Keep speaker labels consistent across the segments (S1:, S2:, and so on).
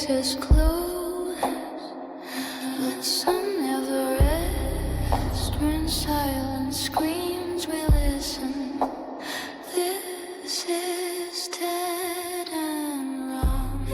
S1: cases close, but some never rest. When silence screams, we listen. This is dead and wrong.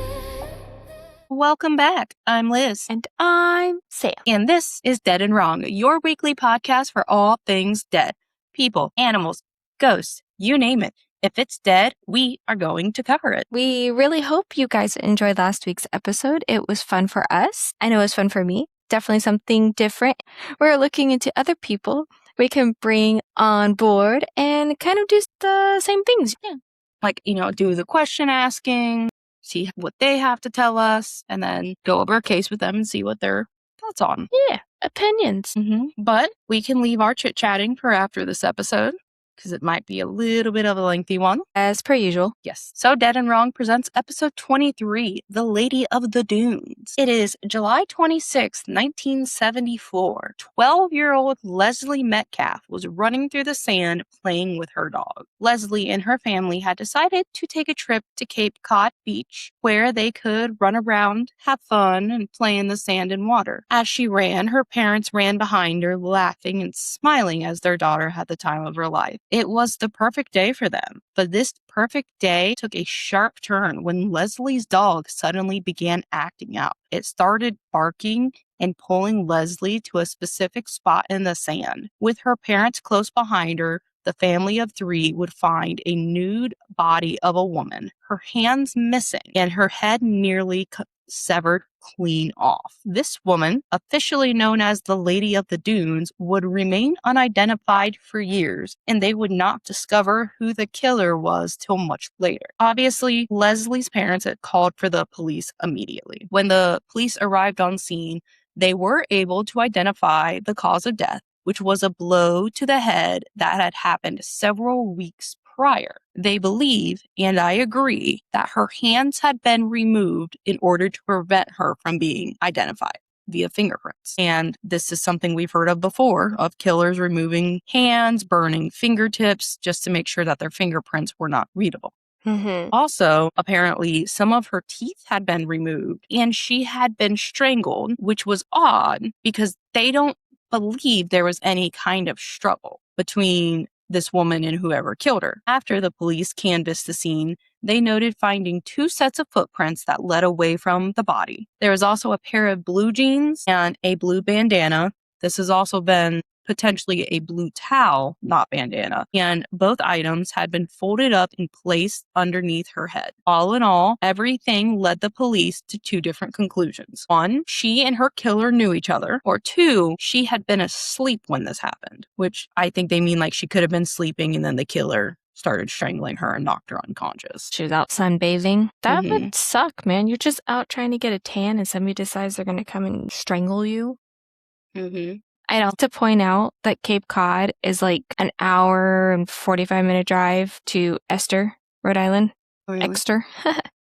S2: Welcome back. I'm Liz.
S3: And I'm Sam.
S2: And this is Dead and Wrong, your weekly podcast for all things dead. People, animals, ghosts, you name it. If it's dead, we are going to cover it.
S3: We really hope you guys enjoyed last week's episode. It was fun for us. I know it was fun for me. Definitely something different. We're looking into other people we can bring on board and kind of do the same things.
S2: Yeah. Like, do the question asking, see what they have to tell us, and then go over a case with them and see what their thoughts on.
S3: Yeah, opinions.
S2: But we can leave our chit-chatting for after this episode, because it might be a little bit of a lengthy one.
S3: As per usual.
S2: Yes. So Dead and Wrong presents episode 23, The Lady of the Dunes. It is July 26, 1974. 12-year-old Leslie Metcalf was running through the sand playing with her dog. Leslie and her family had decided to take a trip to Cape Cod Beach, where they could run around, have fun, and play in the sand and water. As she ran, her parents ran behind her, laughing and smiling as their daughter had the time of her life. It was the perfect day for them, but this perfect day took a sharp turn when Leslie's dog suddenly began acting out. It started barking and pulling Leslie to a specific spot in the sand. With her parents close behind her, the family of three would find a nude body of a woman, her hands missing and her head nearly severed clean off. This woman, officially known as the Lady of the Dunes, would remain unidentified for years, and they would not discover who the killer was till much later. Obviously, Leslie's parents had called for the police immediately. When the police arrived on scene, they were able to identify the cause of death, which was a blow to the head that had happened several weeks prior. They believe, and I agree, that her hands had been removed in order to prevent her from being identified via fingerprints. And this is something we've heard of before, of killers removing hands, burning fingertips, just to make sure that their fingerprints were not readable. Also, apparently, some of her teeth had been removed and she had been strangled, which was odd because they don't believe there was any kind of struggle between this woman and whoever killed her. After the police canvassed the scene, they noted finding two sets of footprints that led away from the body. There was also a pair of blue jeans and a blue bandana. This has also been potentially a blue towel, not bandana, and both items had been folded up and placed underneath her head. All in all, everything led the police to two different conclusions. One, she and her killer knew each other, or two, she had been asleep when this happened, which I think they mean like she could have been sleeping and then the killer started strangling her and knocked her unconscious.
S3: She was out sunbathing. That would suck, man. You're just out trying to get a tan and somebody decides they're going to come and strangle you. I'd also point out that Cape Cod is like an hour and 45-minute drive to Esther, Rhode Island.
S2: Really?
S3: Exeter.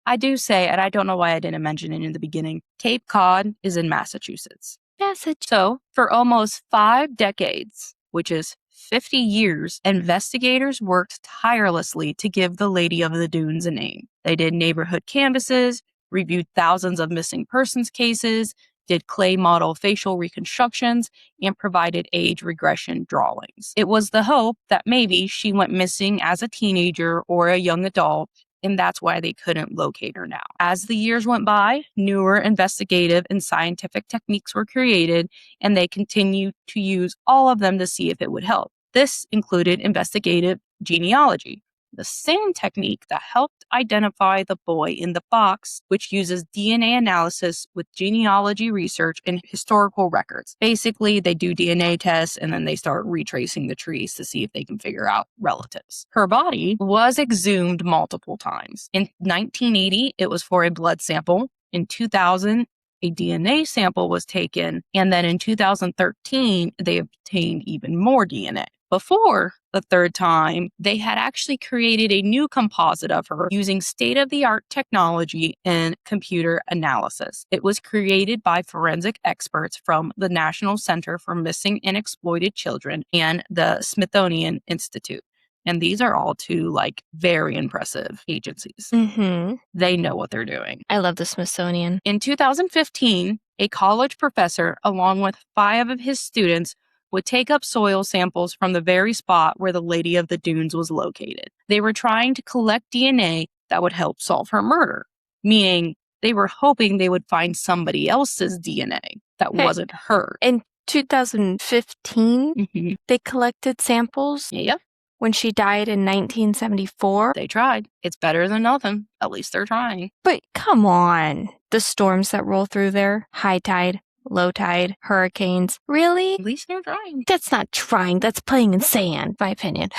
S2: I do say, and I don't know why I didn't mention it in the beginning, Cape Cod is in Massachusetts. So, for almost 5 decades, which is 50 years, investigators worked tirelessly to give the Lady of the Dunes a name. They did neighborhood canvasses, reviewed thousands of missing persons cases, did clay model facial reconstructions, and provided age regression drawings. It was the hope that maybe she went missing as a teenager or a young adult, and that's why they couldn't locate her now. As the years went by, newer investigative and scientific techniques were created, and they continued to use all of them to see if it would help. This included investigative genealogy, the same technique that helped identify the boy in the box, which uses DNA analysis with genealogy research and historical records. Basically, they do DNA tests and then they start retracing the trees to see if they can figure out relatives. Her body was exhumed multiple times. In 1980, it was for a blood sample. In 2000, a DNA sample was taken. And then in 2013, they obtained even more DNA. Before the third time, they had actually created a new composite of her using state-of-the-art technology and computer analysis. It was created by forensic experts from the National Center for Missing and Exploited Children and the Smithsonian Institute. And these are all two, like, very impressive agencies.
S3: Mm-hmm.
S2: They know what they're doing.
S3: I love the Smithsonian.
S2: In 2015, a college professor, along with 5 of his students, would take up soil samples from the very spot where the Lady of the Dunes was located. They were trying to collect DNA that would help solve her murder, meaning they were hoping they would find somebody else's DNA that wasn't her.
S3: In 2015,
S2: Mm-hmm.
S3: they collected samples.
S2: Yep.
S3: When she died in 1974.
S2: They tried. It's better than nothing. At least they're trying.
S3: But come on. The storms that roll through there, high tide, low tide, hurricanes. Really?
S2: At least they're trying.
S3: That's not trying. That's playing in sand, my opinion.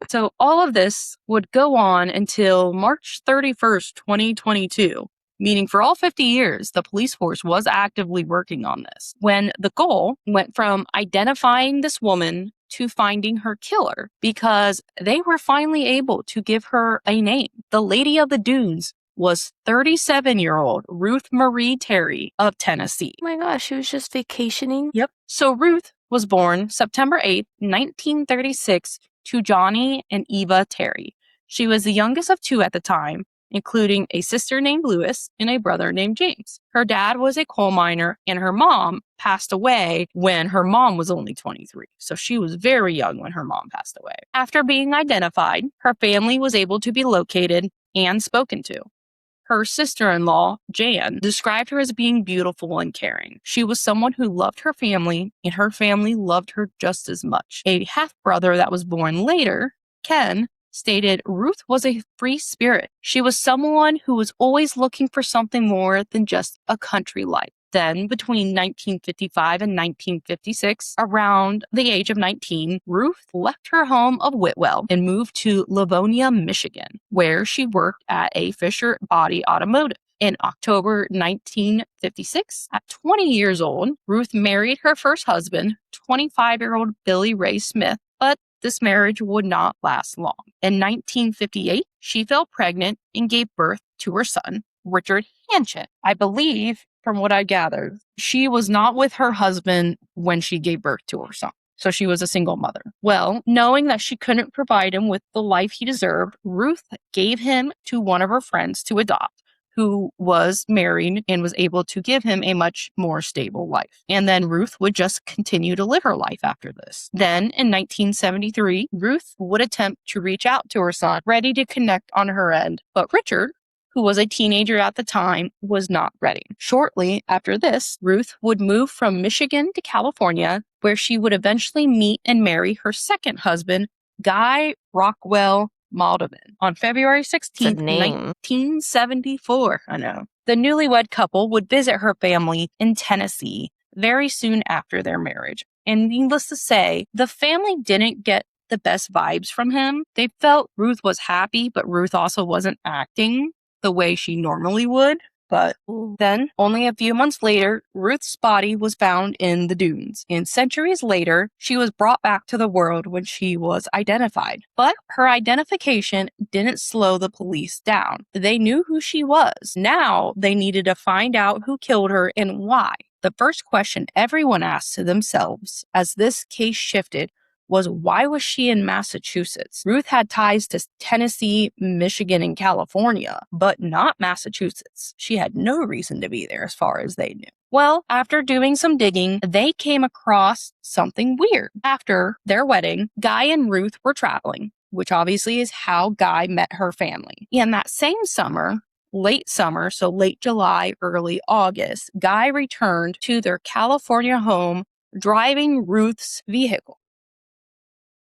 S2: So all of this would go on until March 31st, 2022. Meaning for all 50 years, the police force was actively working on this, when the goal went from identifying this woman to finding her killer, because they were finally able to give her a name. The Lady of the Dunes was 37-year-old Ruth Marie Terry of Tennessee.
S3: Oh my gosh, she was just vacationing?
S2: Yep. So Ruth was born September 8th, 1936, to Johnny and Eva Terry. She was the youngest of 2 at the time, including a sister named Louis and a brother named James. Her dad was a coal miner, and her mom passed away when her mom was only 23. So she was very young when her mom passed away. After being identified, her family was able to be located and spoken to. Her sister-in-law, Jan, described her as being beautiful and caring. She was someone who loved her family, and her family loved her just as much. A half-brother that was born later, Ken, stated Ruth was a free spirit. She was someone who was always looking for something more than just a country life. Then, between 1955 and 1956, around the age of 19, Ruth left her home of Whitwell and moved to Livonia, Michigan, where she worked at a Fisher Body Automotive. In October 1956, at 20 years old, Ruth married her first husband, 25-year-old Billy Ray Smith, but this marriage would not last long. In 1958, she fell pregnant and gave birth to her son, Richard Hanchett. I believe, from what I gathered, she was not with her husband when she gave birth to her son. So she was a single mother. Well, knowing that she couldn't provide him with the life he deserved, Ruth gave him to one of her friends to adopt, who was married and was able to give him a much more stable life. And then Ruth would just continue to live her life after this. Then in 1973, Ruth would attempt to reach out to her son, ready to connect on her end. But Richard, who was a teenager at the time, was not ready. Shortly after this, Ruth would move from Michigan to California, where she would eventually meet and marry her second husband, Guy Rockwell Maldivin, on February 16th, 1974. I know. The newlywed couple would visit her family in Tennessee very soon after their marriage. And needless to say, the family didn't get the best vibes from him. They felt Ruth was happy, but Ruth also wasn't acting the way she normally would. But then, only a few months later, Ruth's body was found in the dunes. And centuries later, she was brought back to the world when she was identified. But her identification didn't slow the police down. They knew who she was. Now, they needed to find out who killed her and why. The first question everyone asked to themselves as this case shifted was, why was she in Massachusetts? Ruth had ties to Tennessee, Michigan, and California, but not Massachusetts. She had no reason to be there as far as they knew. Well, after doing some digging, they came across something weird. After their wedding, Guy and Ruth were traveling, which obviously is how Guy met her family. And that same summer, late summer, so late July, early August, Guy returned to their California home driving Ruth's vehicle.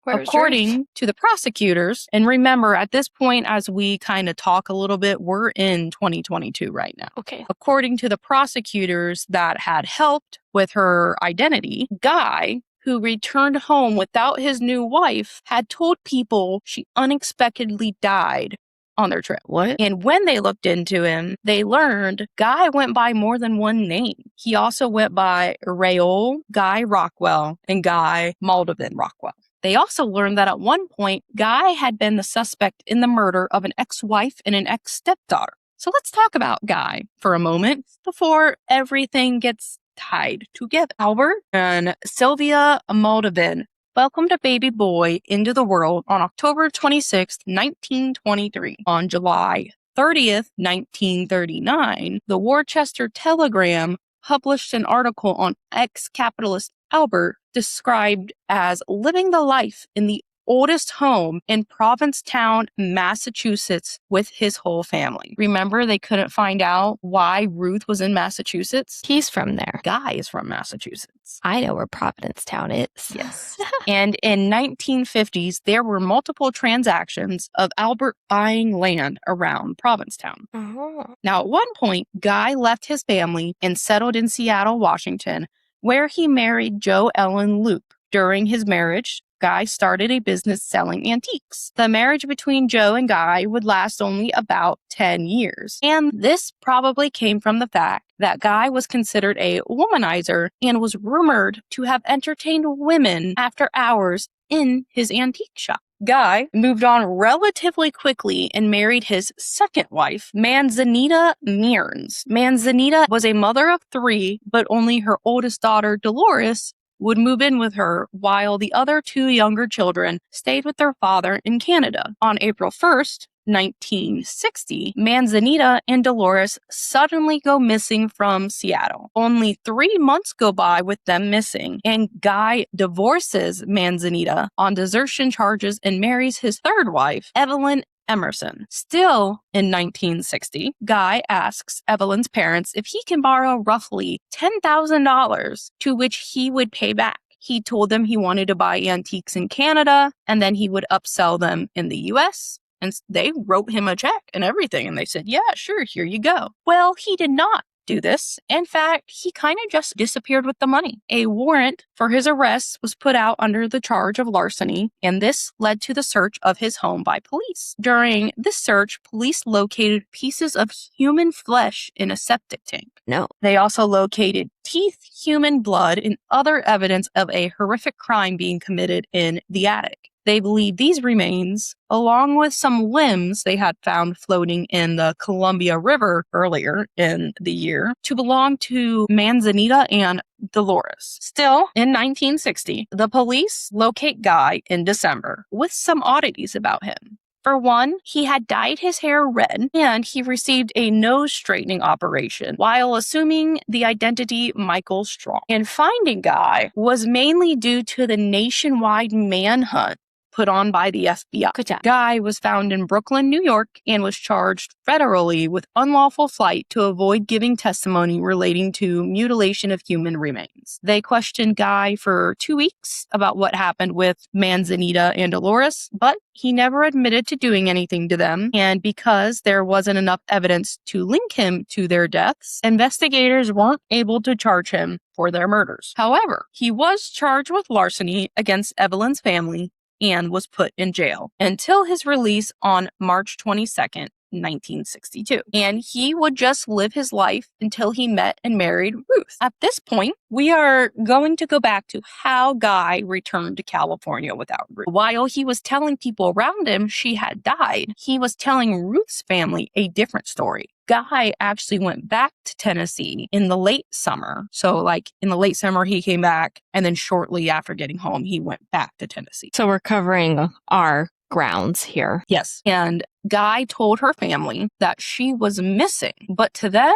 S2: According to the prosecutors, and remember at this point, as we kind of talk a little bit, we're in 2022 right now.
S3: Okay.
S2: According to the prosecutors that had helped with her identity, Guy, who returned home without his new wife, had told people she unexpectedly died on their trip.
S3: What?
S2: And when they looked into him, they learned Guy went by more than one name. He also went by Raoul Guy Rockwell and Guy Maldivin Rockwell. They also learned that at one point, Guy had been the suspect in the murder of an ex-wife and an ex-stepdaughter. So let's talk about Guy for a moment before everything gets tied together. Albert and Sylvia Maldivin welcomed a baby boy into the world on October 26, 1923. On July 30th, 1939, the Worcester Telegram published an article on ex-capitalist Albert described as living the life in the oldest home in Provincetown, Massachusetts with his whole family. Remember, they couldn't find out why Ruth was in Massachusetts?
S3: He's from there.
S2: Guy is from Massachusetts.
S3: I know where Provincetown is.
S2: Yes. And in 1950s, there were multiple transactions of Albert buying land around Provincetown.
S3: Oh.
S2: Now, at one point, Guy left his family and settled in Seattle, Washington, where he married Jo Ellen Loop. During his marriage, Guy started a business selling antiques. The marriage between Jo and Guy would last only about 10 years. And this probably came from the fact that Guy was considered a womanizer and was rumored to have entertained women after hours in his antique shop. Guy moved on relatively quickly and married his second wife, Manzanita Mearns. Manzanita was a mother of 3, but only her oldest daughter, Dolores, would move in with her, while the other 2 younger children stayed with their father in Canada. On April 1st, 1960, Manzanita and Dolores suddenly go missing from Seattle. Only 3 months go by with them missing, and Guy divorces Manzanita on desertion charges and marries his third wife, Evelyn Emerson. Still in 1960, Guy asks Evelyn's parents if he can borrow roughly $10,000, to which he would pay back. He told them he wanted to buy antiques in Canada, and then he would upsell them in the US. And they wrote him a check and everything, and they said, yeah, sure, here you go. Well, he did not do this. In fact, he kind of just disappeared with the money. A warrant for his arrest was put out under the charge of larceny, and this led to the search of his home by police. During this search, police located pieces of human flesh in a septic tank.
S3: No.
S2: They also located teeth, human blood, and other evidence of a horrific crime being committed in the attic. They believe these remains, along with some limbs they had found floating in the Columbia River earlier in the year, to belong to Manzanita and Dolores. Still, in 1960, the police locate Guy in December with some oddities about him. For one, he had dyed his hair red, and he received a nose straightening operation while assuming the identity Michael Strong. And finding Guy was mainly due to the nationwide manhunt put on by the FBI.
S3: Good job.
S2: Guy was found in Brooklyn, New York, and was charged federally with unlawful flight to avoid giving testimony relating to mutilation of human remains. They questioned Guy for 2 weeks about what happened with Manzanita and Dolores, but he never admitted to doing anything to them. And because there wasn't enough evidence to link him to their deaths, investigators weren't able to charge him for their murders. However, he was charged with larceny against Evelyn's family and was put in jail until his release on March 22nd, 1962. And he would just live his life until he met and married Ruth. At this point, we are going to go back to how Guy returned to California without Ruth. While he was telling people around him she had died, he was telling Ruth's family a different story. Guy actually went back to Tennessee in the late summer. So like in the late summer, he came back, and then shortly after getting home, he went back to Tennessee.
S3: So we're covering our grounds here.
S2: Yes. And Guy told her family that she was missing, but to them,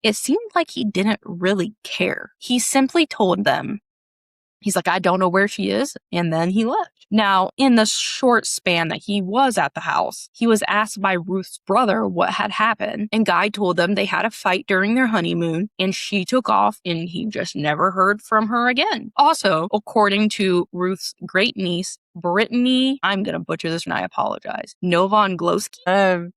S2: it seemed like he didn't really care. He simply told them, he's like, I don't know where she is. And then he left. Now, in the short span that he was at the house, he was asked by Ruth's brother what had happened. And Guy told them they had a fight during their honeymoon, and she took off, and he just never heard from her again. Also, according to Ruth's great niece, Brittany, I'm going to butcher this and I apologize, Novonglowski.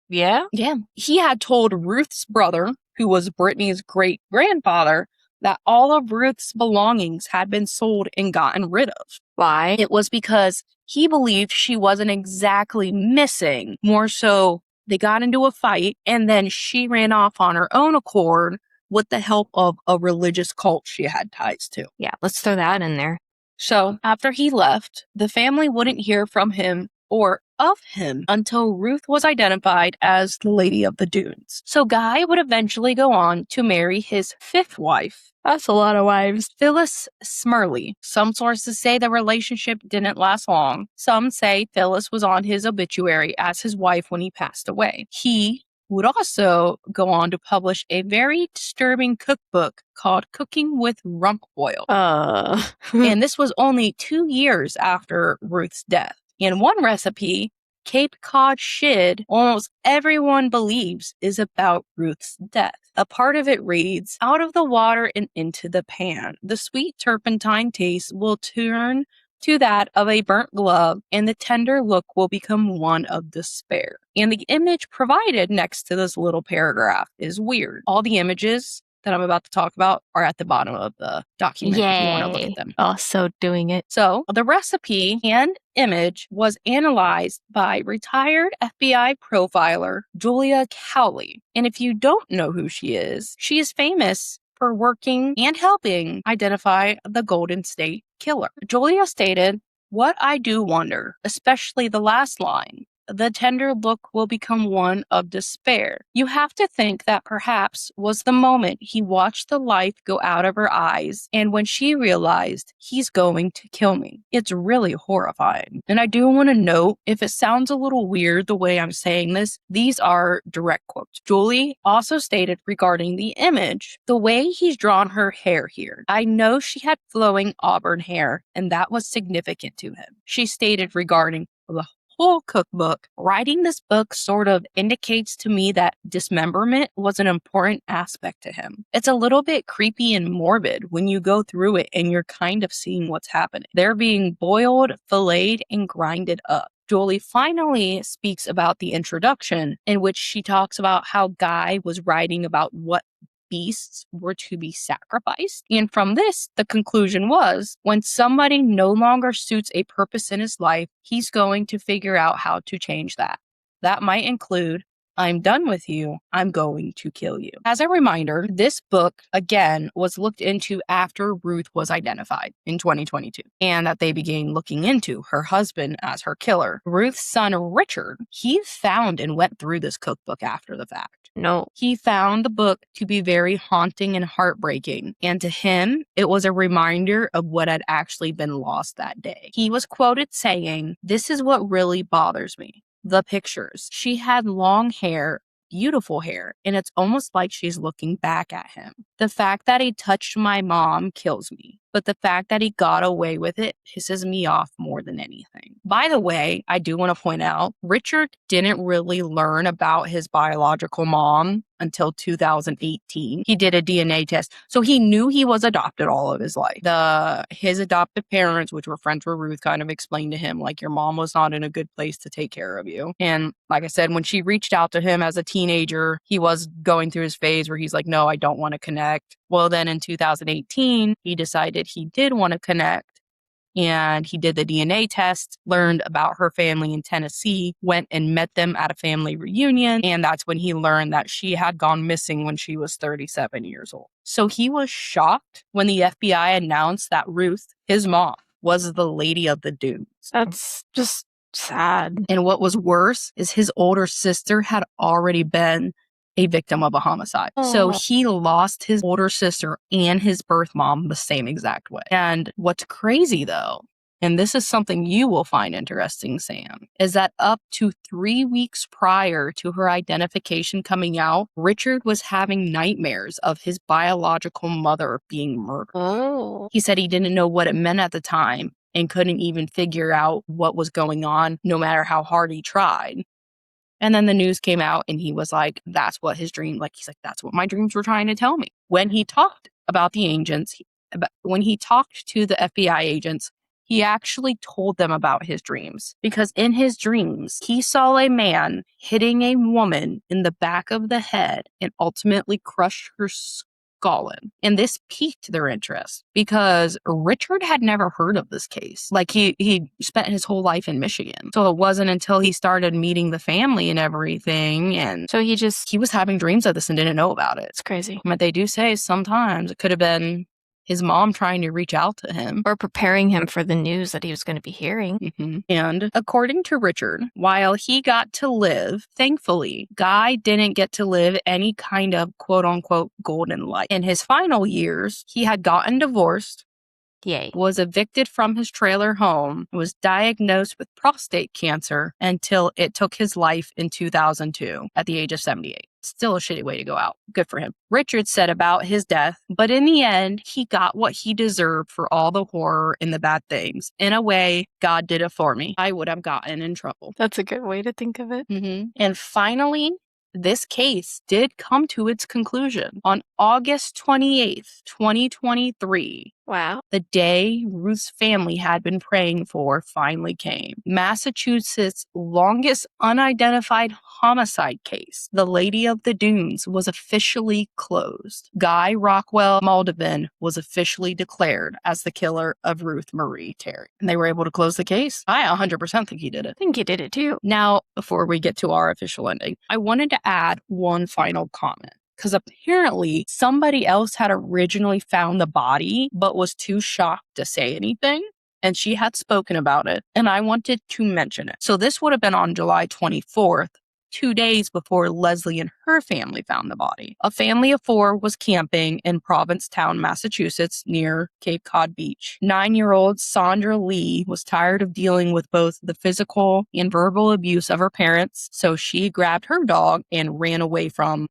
S3: Yeah?
S2: Yeah. He had told Ruth's brother, who was Brittany's great grandfather, that all of Ruth's belongings had been sold and gotten rid of.
S3: Why?
S2: It was because he believed she wasn't exactly missing. More so, they got into a fight, and then she ran off on her own accord with the help of a religious cult she had ties to.
S3: Yeah, let's throw that in there.
S2: So after he left, the family wouldn't hear from him or of him until Ruth was identified as the Lady of the Dunes. So Guy would eventually go on to marry his 5th wife.
S3: That's a lot of wives.
S2: Phyllis Smurley. Some sources say the relationship didn't last long. Some say Phyllis was on his obituary as his wife when he passed away. He would also go on to publish a very disturbing cookbook called Cooking with Rump Oil. And this was only 2 years after Ruth's death. In one recipe, Cape Cod shid, almost everyone believes is about Ruth's death. A part of it reads, out of the water and into the pan. The sweet turpentine taste will turn to that of a burnt glove, and the tender look will become one of despair. And the image provided next to this little paragraph is weird. All the images that I'm about to talk about are at the bottom of the document if you want to look at them.
S3: Also doing it.
S2: So the recipe and image was analyzed by retired FBI profiler Julia Cowley. And if you don't know who she is famous for working and helping identify the Golden State Killer. Julia stated, what I do wonder, especially the last line, the tender look will become one of despair. You have to think that perhaps was the moment he watched the life go out of her eyes, and when she realized he's going to kill me. It's really horrifying. And I do want to note, if it sounds a little weird the way I'm saying this, these are direct quotes. Julie also stated regarding the image, the way he's drawn her hair here. I know she had flowing auburn hair, and that was significant to him. She stated regarding the whole cookbook, writing this book sort of indicates to me that dismemberment was an important aspect to him. It's a little bit creepy and morbid when you go through it and you're kind of seeing what's happening. They're being boiled, filleted, and grinded up. Julie finally speaks about the introduction, in which she talks about how Guy was writing about what beasts were to be sacrificed. And from this, the conclusion was, when somebody no longer suits a purpose in his life, he's going to figure out how to change that. That might include, I'm done with you, I'm going to kill you. As a reminder, this book, again, was looked into after Ruth was identified in 2022, and that they began looking into her husband as her killer. Ruth's son, Richard, he found and went through this cookbook after the fact.
S3: No.
S2: He found the book to be very haunting and heartbreaking, and to him, it was a reminder of what had actually been lost that day. He was quoted saying, "This is what really bothers me. The pictures. She had long hair, beautiful hair, and it's almost like she's looking back at him. The fact that he touched my mom kills me, but the fact that he got away with it pisses me off more than anything." By the way, I do want to point out, Richard didn't really learn about his biological mom until 2018. He did a DNA test, so he knew he was adopted all of his life. His adopted parents, which were friends with Ruth, kind of explained to him, like, your mom was not in a good place to take care of you. And like I said, when she reached out to him as a teenager, he was going through his phase where he's like, no, I don't want to connect. Well, then in 2018, he decided he did want to connect. And he did the DNA test, learned about her family in Tennessee, went and met them at a family reunion. And that's when he learned that she had gone missing when she was 37 years old. So he was shocked when the FBI announced that Ruth, his mom, was the Lady of the Dunes.
S3: That's just sad.
S2: And what was worse is his older sister had already been a victim of a homicide. So he lost his older sister and his birth mom the same exact way. And what's crazy though, and this is something you will find interesting, Sam, is that up to 3 weeks prior to her identification coming out, Richard was having nightmares of his biological mother being murdered. He said he didn't know what it meant at the time and couldn't even figure out what was going on, no matter how hard he tried. And then the news came out and he was like, that's what his dream, like, he's like, that's what my dreams were trying to tell me. When he talked about the agents, when he talked to the FBI agents, he actually told them about his dreams, because in his dreams, he saw a man hitting a woman in the back of the head and ultimately crushed her skull in. And this piqued their interest because Richard had never heard of this case. Like, he spent his whole life in Michigan. So it wasn't until he started meeting the family and everything. And
S3: so he
S2: was having dreams of this and didn't know about it.
S3: It's crazy.
S2: But they do say sometimes it could have been his mom trying to reach out to him.
S3: Or preparing him for the news that he was going to be hearing.
S2: And according to Richard, while he got to live, thankfully, Guy didn't get to live any kind of quote-unquote golden life. In his final years, he had gotten divorced,
S3: Yay.
S2: was evicted from his trailer home, was diagnosed with prostate cancer until it took his life in 2002 at the age of 78. Still a shitty way to go out. Good for him. Richard said about his death, but in the end, he got what he deserved for all the horror and the bad things. In a way, God did it for me. I would have gotten in trouble.
S3: That's a good way to think of it.
S2: And finally, this case did come to its conclusion on August 28th, 2023.
S3: Wow.
S2: The day Ruth's family had been praying for finally came. Massachusetts' longest unidentified homicide case, the Lady of the Dunes, was officially closed. Guy Rockwell Maldivin was officially declared as the killer of Ruth Marie Terry. And they were able to close the case. I 100% think he did it.
S3: I think he did it too.
S2: Now, before we get to our official ending, I wanted to add one final comment. Because apparently somebody else had originally found the body, but was too shocked to say anything. And she had spoken about it. And I wanted to mention it. So this would have been on July 24th, 2 days before Leslie and her family found the body. A family of 4 was camping in Provincetown, Massachusetts, near Cape Cod Beach. 9-year-old Sandra Lee was tired of dealing with both the physical and verbal abuse of her parents. So she grabbed her dog and ran away from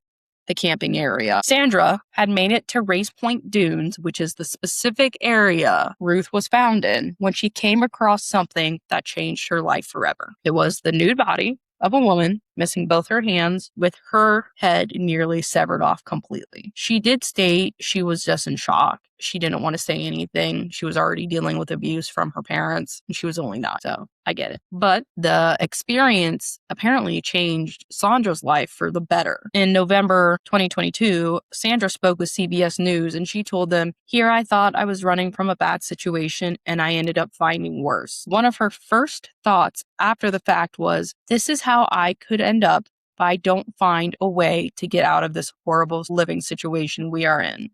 S2: the camping area. Sandra had made it to Race Point Dunes, which is the specific area Ruth was found in, when she came across something that changed her life forever. It was the nude body of a woman missing both her hands, with her head nearly severed off completely. She did state she was just in shock. She didn't want to say anything. She was already dealing with abuse from her parents, and she was only 9. So I get it. But the experience apparently changed Sandra's life for the better. In November 2022, Sandra spoke with CBS News, and she told them, "Here I thought I was running from a bad situation, and I ended up finding worse." One of her first thoughts after the fact was, "This is how I could end up if I don't find a way to get out of this horrible living situation we are in."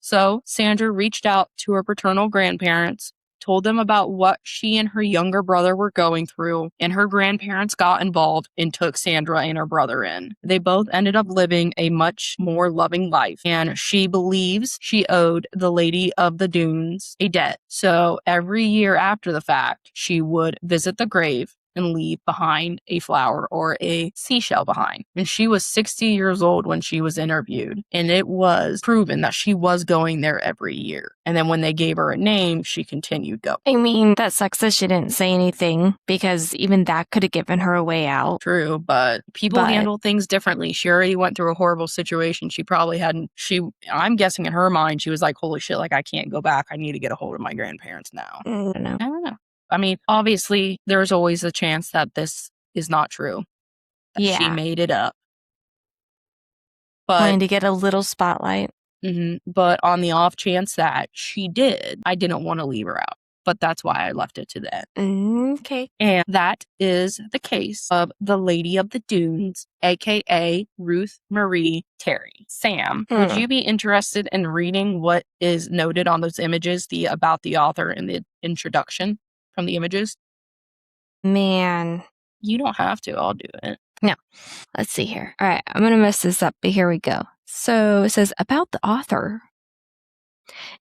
S2: So Sandra reached out to her paternal grandparents, told them about what she and her younger brother were going through, and her grandparents got involved and took Sandra and her brother in. They both ended up living a much more loving life, and she believes she owed the Lady of the Dunes a debt. So every year after the fact, she would visit the grave and leave behind a flower or a seashell behind. And she was 60 years old when she was interviewed, and it was proven that she was going there every year. And then when they gave her a name, she continued going.
S3: I mean, that sucks that she didn't say anything, because even that could have given her a way out.
S2: True, but people handle things differently. She already went through a horrible situation. She probably hadn't, I'm guessing in her mind, she was like, holy shit, like I can't go back. I need to get a hold of my grandparents now.
S3: I don't know.
S2: I mean, obviously, there's always a chance that this is not true. That she made it up. But
S3: wanting to get a little spotlight.
S2: But on the off chance that she did, I didn't want to leave her out. But that's why I left it to the end.
S3: Okay.
S2: And that is the case of the Lady of the Dunes, a.k.a. Ruth Marie Terry. Sam, would you be interested in reading what is noted on those images, about the author and the introduction from the images?
S3: Man.
S2: You don't have to. I'll do it.
S3: No. Let's see here. All right. I'm going to mess this up, but here we go. So it says about the author.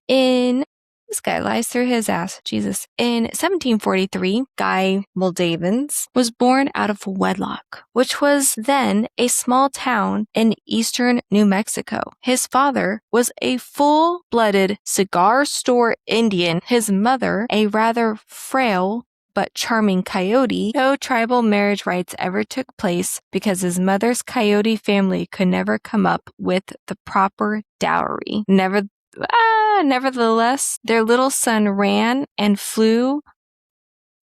S3: This guy lies through his ass, Jesus. In 1743, Guy Maldivin was born out of wedlock, which was then a small town in eastern New Mexico. His father was a full-blooded cigar store Indian. His mother, a rather frail but charming coyote. No tribal marriage rites ever took place because his mother's coyote family could never come up with the proper dowry. Nevertheless, their little son ran and flew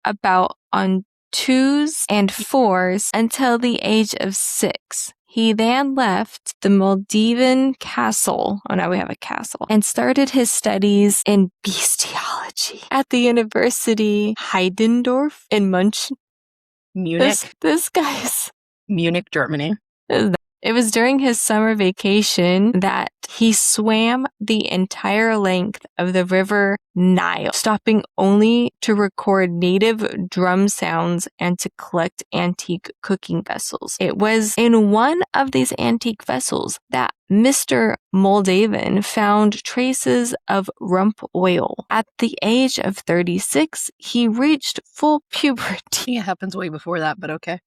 S3: about on 2s and 4s until the age of 6. He then left the Maldivin castle, now we have a castle, and started his studies in bestiology at the University Heidendorf in Munich.
S2: Munich.
S3: This guy's...
S2: Munich, Germany.
S3: It was during his summer vacation that he swam the entire length of the river Nile, stopping only to record native drum sounds and to collect antique cooking vessels. It was in one of these antique vessels that Mr. Maldivin found traces of rump oil. At the age of 36, he reached full puberty.
S2: It happens way before that, but okay.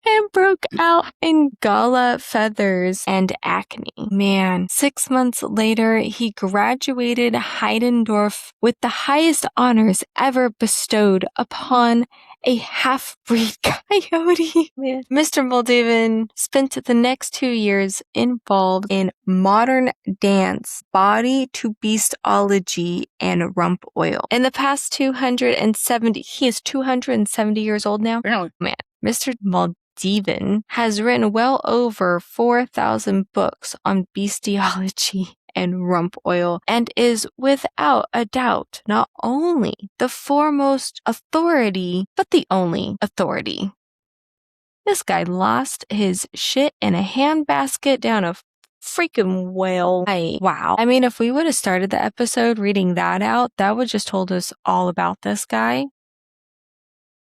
S3: And broke out in gala feathers and acne. Man, 6 months later, he graduated Heidendorf with the highest honors ever bestowed upon a half-breed coyote. Man. Mr. Maldivin spent the next 2 years involved in modern dance, body-to-beastology, and rump oil. In the past 270, he is 270 years old now?
S2: Really?
S3: Man, Mr. Maldivin has written well over 4,000 books on bestiology and rump oil and is without a doubt not only the foremost authority, but the only authority. This guy lost his shit in a handbasket down a freaking well. Wow. I mean, if we would have started the episode reading that out, that would just told us all about this guy.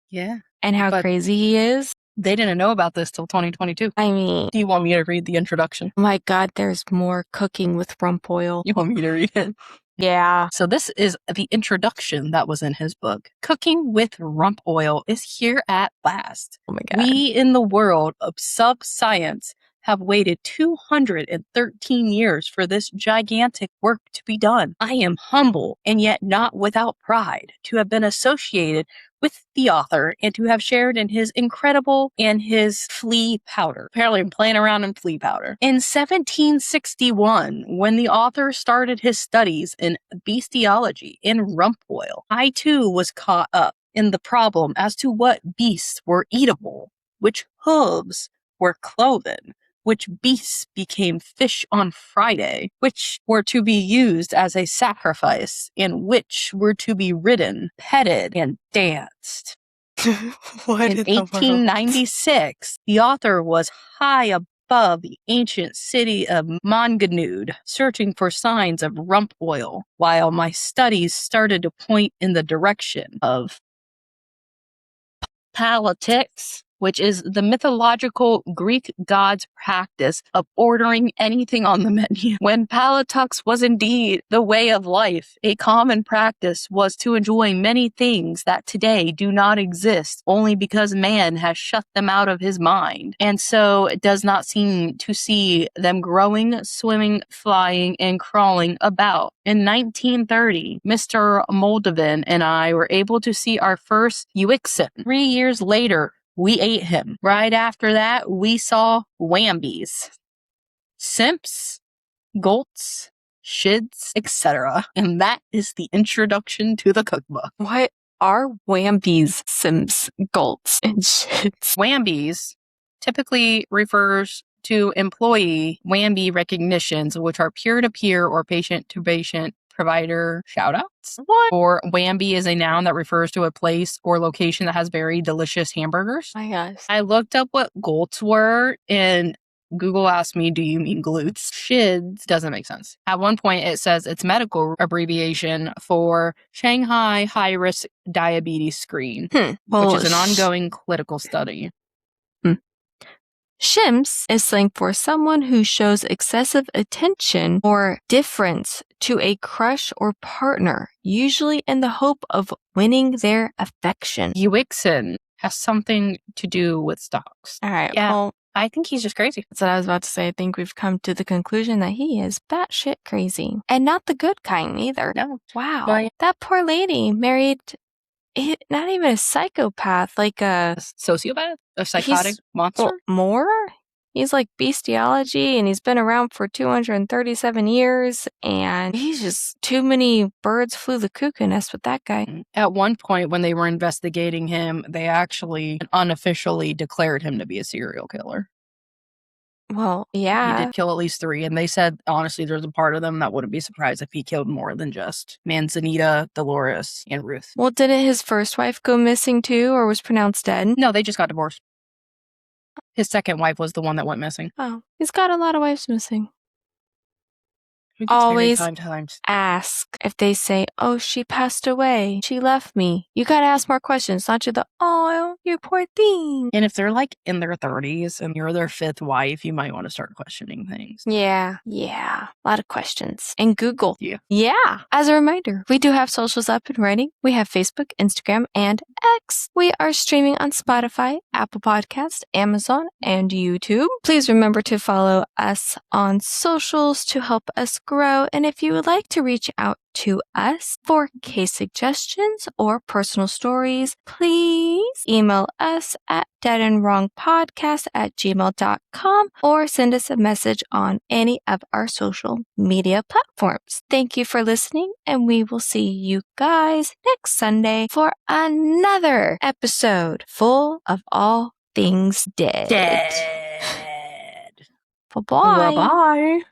S2: Yeah.
S3: And how crazy he is.
S2: They didn't know about this till 2022.
S3: I mean,
S2: do you want me to read the introduction?
S3: Oh my God, there's more cooking with rump oil.
S2: You want me to read it?
S3: Yeah.
S2: So this is the introduction that was in his book. Cooking with rump oil is here at last.
S3: Oh my God.
S2: We in the world of sub-science have waited 213 years for this gigantic work to be done. I am humble and yet not without pride to have been associated with the author and to have shared in his incredible and his flea powder. Apparently I'm playing around in flea powder. In 1761, when the author started his studies in bestiology and rump oil, I too was caught up in the problem as to what beasts were eatable, which hooves were cloven, which beasts became fish on Friday, which were to be used as a sacrifice, and which were to be ridden, petted, and danced.
S3: What
S2: in 1896, the author was high above the ancient city of Monganud, searching for signs of rump oil, while my studies started to point in the direction of politics, which is the mythological Greek god's practice of ordering anything on the menu. When politics was indeed the way of life, a common practice was to enjoy many things that today do not exist, only because man has shut them out of his mind. And so it does not seem to see them growing, swimming, flying, and crawling about. In 1930, Mr. Maldivin and I were able to see our first Uixin. 3 years later, we ate him. Right after that, we saw wambies, simps, golts, shids, etc. And that is the introduction to the cookbook.
S3: What are wambies, simps, golts, and shids?
S2: Wambies typically refers to employee wambi recognitions, which are peer-to-peer or patient-to-patient provider shoutouts.
S3: What?
S2: Or wambi is a noun that refers to a place or location that has very delicious hamburgers.
S3: My gosh.
S2: I looked up what golts were and Google asked me, do you mean glutes? Shids doesn't make sense. At one point, it says it's medical abbreviation for Shanghai High Risk Diabetes Screen, which is an ongoing clinical study.
S3: Shimps is slang for someone who shows excessive attention or difference to a crush or partner, usually in the hope of winning their affection.
S2: Uixin has something to do with stocks.
S3: All right.
S2: Yeah.
S3: Well,
S2: I think he's just crazy.
S3: that's what I was about to say. I think we've come to the conclusion that he is batshit crazy. And not the good kind either.
S2: No.
S3: Wow.
S2: Well,
S3: that poor lady married not even a psychopath, like a
S2: sociopath? A psychotic monster?
S3: Well, more? He's like bestiology, and he's been around for 237 years, and he's just too many birds flew the cuckoo nest with that guy.
S2: At one point, when they were investigating him, they actually unofficially declared him to be a serial killer.
S3: Well, yeah.
S2: He did kill at least 3, and they said, honestly, there's a part of them that wouldn't be surprised if he killed more than just Manzanita, Dolores, and Ruth.
S3: Well, didn't his first wife go missing too, or was pronounced dead?
S2: No, they just got divorced. His second wife was the one that went missing.
S3: Oh, he's got a lot of wives missing.
S2: He gets
S3: Always
S2: married 5 times.
S3: ask if they say, oh, she passed away. She left me. You got to ask more questions, not just the, oh, you poor thing.
S2: And if they're like in their 30s and you're their 5th wife, you might want to start questioning things.
S3: Yeah. A lot of questions. And Google.
S2: Yeah.
S3: As a reminder, we do have socials up and running. We have Facebook, Instagram, and X. We are streaming on Spotify, Apple Podcasts, Amazon, and YouTube. Please remember to follow us on socials to help us grow. And if you would like to reach out to us for case suggestions or personal stories, please email us at deadandwrongpodcast@gmail.com or send us a message on any of our social media platforms. Thank you for listening, and we will see you guys next Sunday for another episode full of all things dead. Bye-bye.
S2: Bye-bye.